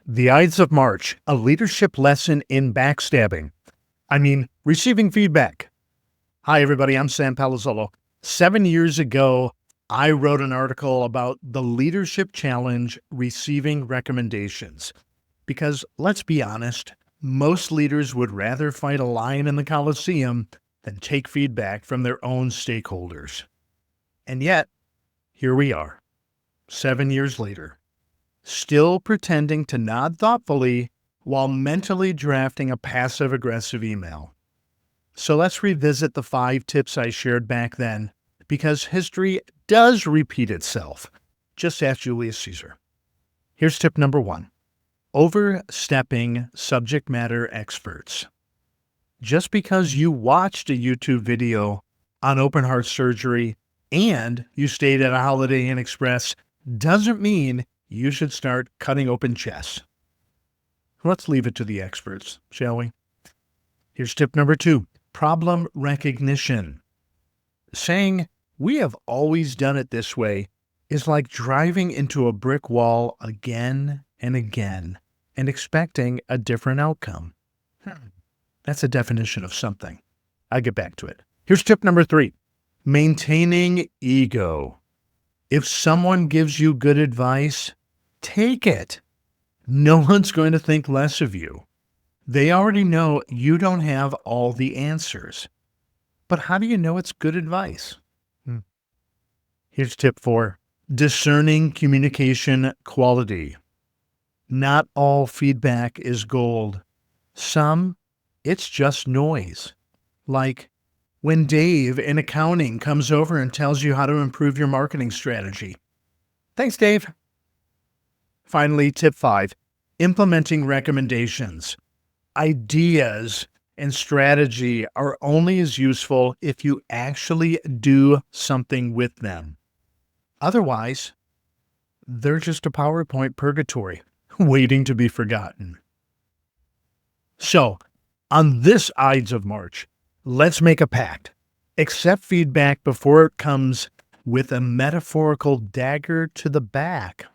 The Ides of March, a leadership lesson in backstabbing. Receiving feedback. Hi, everybody. I'm Sam Palazzolo. 7 years ago, I wrote an article about the leadership challenge receiving recommendations. Because let's be honest, most leaders would rather fight a lion in the Coliseum than take feedback from their own stakeholders. And yet, here we are, 7 years later, still pretending to nod thoughtfully while mentally drafting a passive-aggressive email. So let's revisit the 5 tips I shared back then, because history does repeat itself. Just ask Julius Caesar. Here's tip number 1. Overstepping subject matter experts. Just because you watched a YouTube video on open heart surgery and you stayed at a Holiday Inn Express doesn't mean you should start cutting open chests. Let's leave it to the experts, shall we? Here's tip number 2, problem recognition. Saying, "We have always done it this way," is like driving into a brick wall again and again and expecting a different outcome. That's a definition of something. I'll get back to it. Here's tip number 3, maintaining ego. If someone gives you good advice, take it. No one's going to think less of you. They already know you don't have all the answers. But how do you know it's good advice? Here's tip 4, discerning communication quality. Not all feedback is gold. Some, it's just noise. Like when Dave in accounting comes over and tells you how to improve your marketing strategy. Thanks, Dave. Finally, tip 5, implementing recommendations. Ideas and strategy are only as useful if you actually do something with them. Otherwise, they're just a PowerPoint purgatory waiting to be forgotten. So, on this Ides of March, let's make a pact. Accept feedback before it comes with a metaphorical dagger to the back.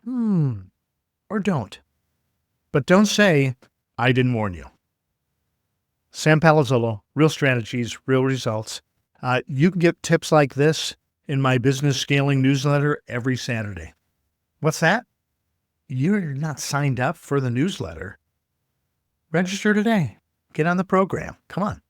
Or don't. But don't say, "I didn't warn you." Sam Palazzolo, real strategies, real results. You can get tips like this in my business scaling newsletter every Saturday. What's that? You're not signed up for the newsletter. Register today. Get on the program. Come on.